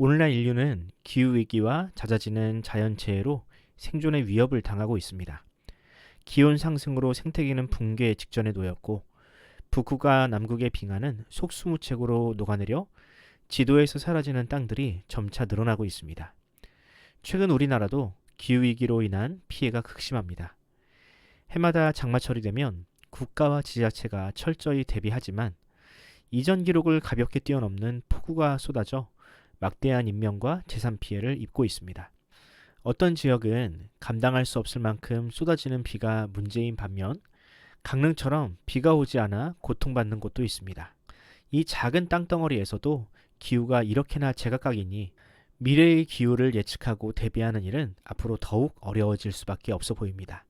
오늘날 인류는 기후위기와 잦아지는 자연재해로 생존의 위협을 당하고 있습니다. 기온 상승으로 생태계는 붕괴 직전에 놓였고, 북극과 남극의 빙하는 속수무책으로 녹아내려 지도에서 사라지는 땅들이 점차 늘어나고 있습니다. 최근 우리나라도 기후위기로 인한 피해가 극심합니다. 해마다 장마철이 되면 국가와 지자체가 철저히 대비하지만 이전 기록을 가볍게 뛰어넘는 폭우가 쏟아져 막대한 인명과 재산 피해를 입고 있습니다. 어떤 지역은 감당할 수 없을 만큼 쏟아지는 비가 문제인 반면 강릉처럼 비가 오지 않아 고통받는 곳도 있습니다. 이 작은 땅덩어리에서도 기후가 이렇게나 제각각이니 미래의 기후를 예측하고 대비하는 일은 앞으로 더욱 어려워질 수밖에 없어 보입니다.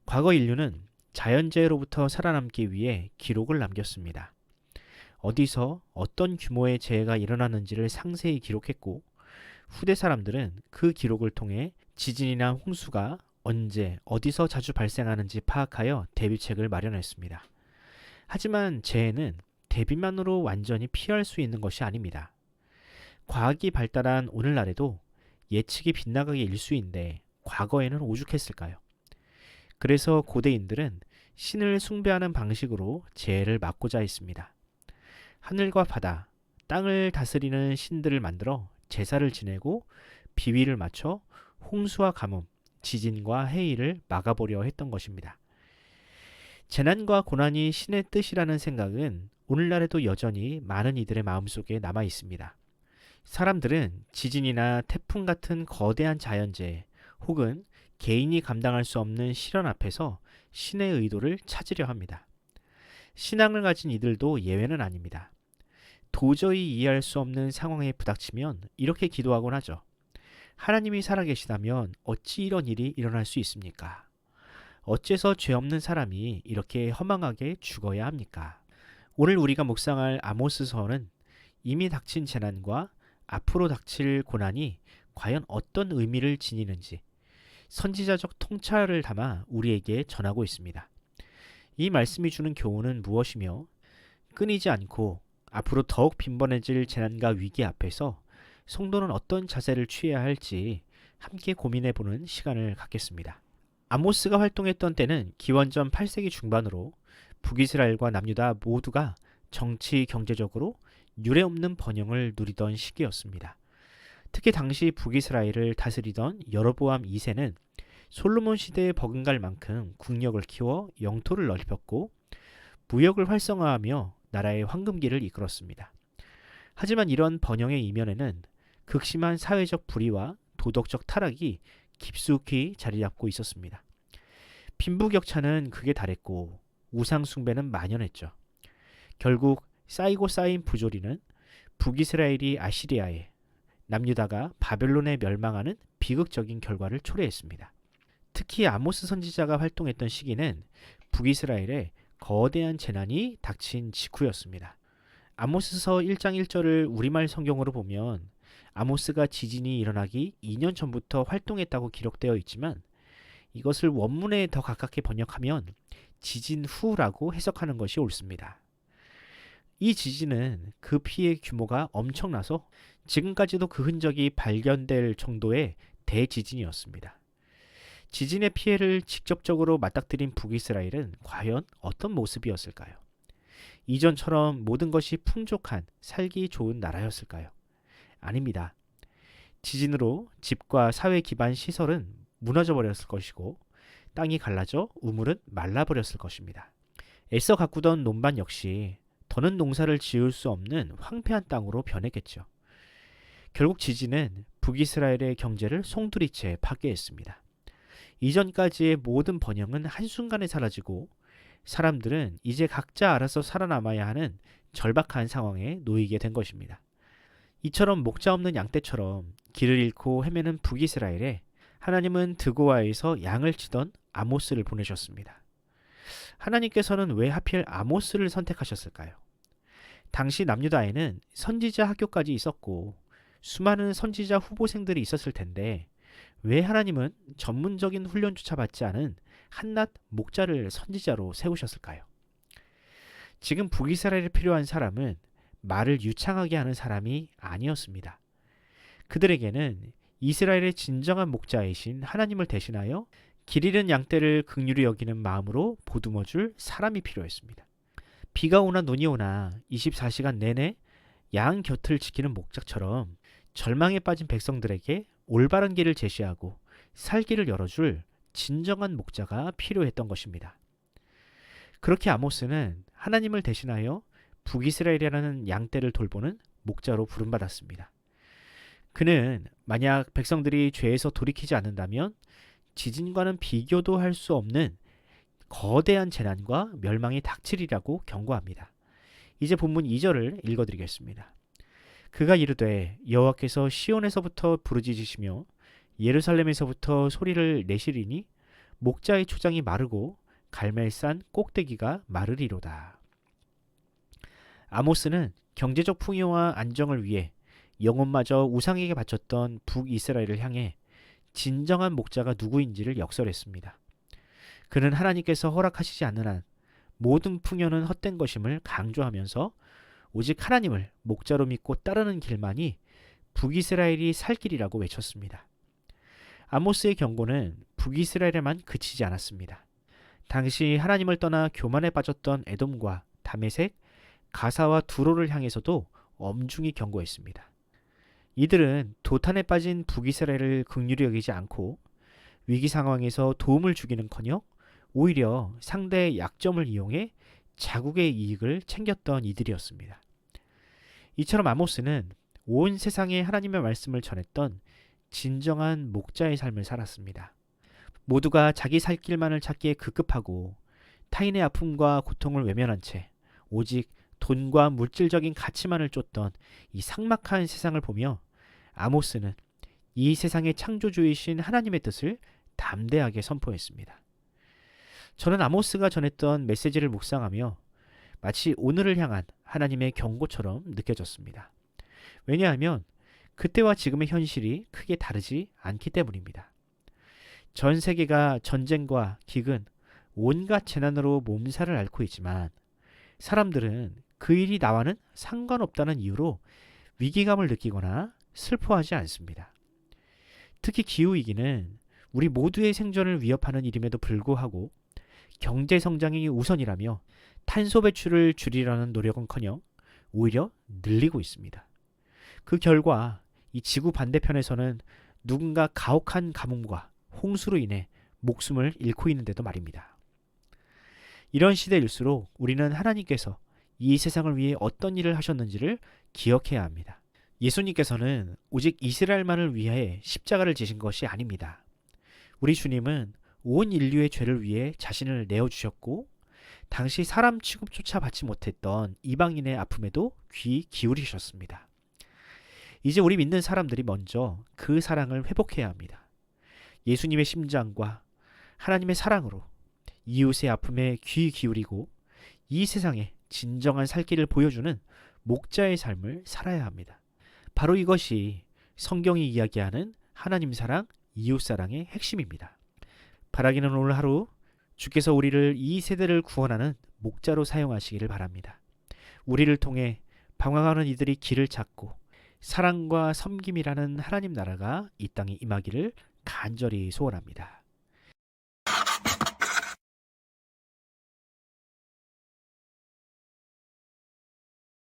과거 인류는 자연재해로부터 살아남기 위해 기록을 남겼습니다. 어디서 어떤 규모의 재해가 일어나는지를 상세히 기록했고, 후대 사람들은 그 기록을 통해 지진이나 홍수가 언제, 어디서 자주 발생하는지 파악하여 대비책을 마련했습니다. 하지만 재해는 대비만으로 완전히 피할 수 있는 것이 아닙니다. 과학이 발달한 오늘날에도 예측이 빗나가게 일수인데 과거에는 오죽했을까요? 그래서 고대인들은 신을 숭배하는 방식으로 재해를 막고자 했습니다. 하늘과 바다, 땅을 다스리는 신들을 만들어 제사를 지내고 비위를 맞춰 홍수와 가뭄, 지진과 해일을 막아보려 했던 것입니다. 재난과 고난이 신의 뜻이라는 생각은 오늘날에도 여전히 많은 이들의 마음속에 남아 있습니다. 사람들은 지진이나 태풍 같은 거대한 자연재해 혹은 개인이 감당할 수 없는 시련 앞에서 신의 의도를 찾으려 합니다. 신앙을 가진 이들도 예외는 아닙니다. 도저히 이해할 수 없는 상황에 부닥치면 이렇게 기도하곤 하죠. 하나님이 살아계시다면 어찌 이런 일이 일어날 수 있습니까? 어째서 죄 없는 사람이 이렇게 허망하게 죽어야 합니까? 오늘 우리가 묵상할 아모스서는 이미 닥친 재난과 앞으로 닥칠 고난이 과연 어떤 의미를 지니는지 선지자적 통찰을 담아 우리에게 전하고 있습니다. 이 말씀이 주는 교훈은 무엇이며 끊이지 않고 앞으로 더욱 빈번해질 재난과 위기 앞에서 성도는 어떤 자세를 취해야 할지 함께 고민해보는 시간을 갖겠습니다. 아모스가 활동했던 때는 기원전 8세기 중반으로 북이스라엘과 남유다 모두가 정치, 경제적으로 유례없는 번영을 누리던 시기였습니다. 특히 당시 북이스라엘을 다스리던 여로보암 2세는 솔로몬 시대에 버금갈 만큼 국력을 키워 영토를 넓혔고 무역을 활성화하며 나라의 황금기를 이끌었습니다. 하지만 이런 번영의 이면에는 극심한 사회적 불의와 도덕적 타락이 깊숙이 자리 잡고 있었습니다. 빈부격차는 극에 달했고 우상숭배는 만연했죠. 결국 쌓이고 쌓인 부조리는 북이스라엘이 아시리아에, 남유다가 바벨론에 멸망하는 비극적인 결과를 초래했습니다. 특히 아모스 선지자가 활동했던 시기는 북이스라엘에 거대한 재난이 닥친 직후였습니다. 아모스서 1장 1절을 우리말 성경으로 보면 아모스가 지진이 일어나기 2년 전부터 활동했다고 기록되어 있지만 이것을 원문에 더 가깝게 번역하면 지진 후라고 해석하는 것이 옳습니다. 이 지진은 그 피해 규모가 엄청나서 지금까지도 그 흔적이 발견될 정도의 대지진이었습니다. 지진의 피해를 직접적으로 맞닥뜨린 북이스라엘은 과연 어떤 모습이었을까요? 이전처럼 모든 것이 풍족한 살기 좋은 나라였을까요? 아닙니다. 지진으로 집과 사회 기반 시설은 무너져 버렸을 것이고 땅이 갈라져 우물은 말라버렸을 것입니다. 애써 가꾸던 논밭 역시 더는 농사를 지을 수 없는 황폐한 땅으로 변했겠죠. 결국 지진은 북이스라엘의 경제를 송두리째 파괴했습니다. 이전까지의 모든 번영은 한순간에 사라지고 사람들은 이제 각자 알아서 살아남아야 하는 절박한 상황에 놓이게 된 것입니다. 이처럼 목자 없는 양떼처럼 길을 잃고 헤매는 북이스라엘에 하나님은 드고아에서 양을 치던 아모스를 보내셨습니다. 하나님께서는 왜 하필 아모스를 선택하셨을까요? 당시 남유다에는 선지자 학교까지 있었고 수많은 선지자 후보생들이 있었을 텐데 왜 하나님은 전문적인 훈련조차 받지 않은 한낱 목자를 선지자로 세우셨을까요? 지금 북이스라엘에 필요한 사람은 말을 유창하게 하는 사람이 아니었습니다. 그들에게는 이스라엘의 진정한 목자이신 하나님을 대신하여 길 잃은 양떼를 긍휼히 여기는 마음으로 보듬어줄 사람이 필요했습니다. 비가 오나 눈이 오나 24시간 내내 양 곁을 지키는 목자처럼 절망에 빠진 백성들에게 올바른 길을 제시하고 살 길을 열어줄 진정한 목자가 필요했던 것입니다. 그렇게 아모스는 하나님을 대신하여 북이스라엘이라는 양떼를 돌보는 목자로 부름받았습니다. 그는 만약 백성들이 죄에서 돌이키지 않는다면 지진과는 비교도 할 수 없는 거대한 재난과 멸망이 닥치리라고 경고합니다. 이제 본문 2절을 읽어드리겠습니다. 그가 이르되 여호와께서 시온에서부터 부르짖으시며 예루살렘에서부터 소리를 내시리니 목자의 초장이 마르고 갈멜산 꼭대기가 마르리로다. 아모스는 경제적 풍요와 안정을 위해 영혼마저 우상에게 바쳤던 북이스라엘을 향해 진정한 목자가 누구인지를 역설했습니다. 그는 하나님께서 허락하시지 않는 한 모든 풍요는 헛된 것임을 강조하면서 오직 하나님을 목자로 믿고 따르는 길만이 북이스라엘이 살 길이라고 외쳤습니다. 아모스의 경고는 북이스라엘에만 그치지 않았습니다. 당시 하나님을 떠나 교만에 빠졌던 에돔과 다메섹, 가사와 두로를 향해서도 엄중히 경고했습니다. 이들은 도탄에 빠진 북이스라엘을 긍휼히 여기지 않고 위기 상황에서 도움을 주기는커녕 오히려 상대의 약점을 이용해 자국의 이익을 챙겼던 이들이었습니다. 이처럼 아모스는 온 세상에 하나님의 말씀을 전했던 진정한 목자의 삶을 살았습니다. 모두가 자기 살 길만을 찾기에 급급하고 타인의 아픔과 고통을 외면한 채 오직 돈과 물질적인 가치만을 쫓던 이 삭막한 세상을 보며 아모스는 이 세상의 창조주이신 하나님의 뜻을 담대하게 선포했습니다. 저는 아모스가 전했던 메시지를 묵상하며 마치 오늘을 향한 하나님의 경고처럼 느껴졌습니다. 왜냐하면 그때와 지금의 현실이 크게 다르지 않기 때문입니다. 전 세계가 전쟁과 기근, 온갖 재난으로 몸살을 앓고 있지만 사람들은 그 일이 나와는 상관없다는 이유로 위기감을 느끼거나 슬퍼하지 않습니다. 특히 기후위기는 우리 모두의 생존을 위협하는 일임에도 불구하고 경제 성장이 우선이라며 탄소 배출을 줄이려는 노력은커녕 오히려 늘리고 있습니다. 그 결과 이 지구 반대편에서는 누군가 가혹한 가뭄과 홍수로 인해 목숨을 잃고 있는데도 말입니다. 이런 시대일수록 우리는 하나님께서 이 세상을 위해 어떤 일을 하셨는지를 기억해야 합니다. 예수님께서는 오직 이스라엘만을 위해 십자가를 지신 것이 아닙니다. 우리 주님은 온 인류의 죄를 위해 자신을 내어주셨고 당시 사람 취급조차 받지 못했던 이방인의 아픔에도 귀 기울이셨습니다. 이제 우리 믿는 사람들이 먼저 그 사랑을 회복해야 합니다. 예수님의 심장과 하나님의 사랑으로 이웃의 아픔에 귀 기울이고 이 세상에 진정한 살 길을 보여주는 목자의 삶을 살아야 합니다. 바로 이것이 성경이 이야기하는 하나님 사랑, 이웃 사랑의 핵심입니다. 바라기는 오늘 하루 주께서 우리를 이 세대를 구원하는 목자로 사용하시기를 바랍니다. 우리를 통해 방황하는 이들이 길을 찾고 사랑과 섬김이라는 하나님 나라가 이 땅에 임하기를 간절히 소원합니다.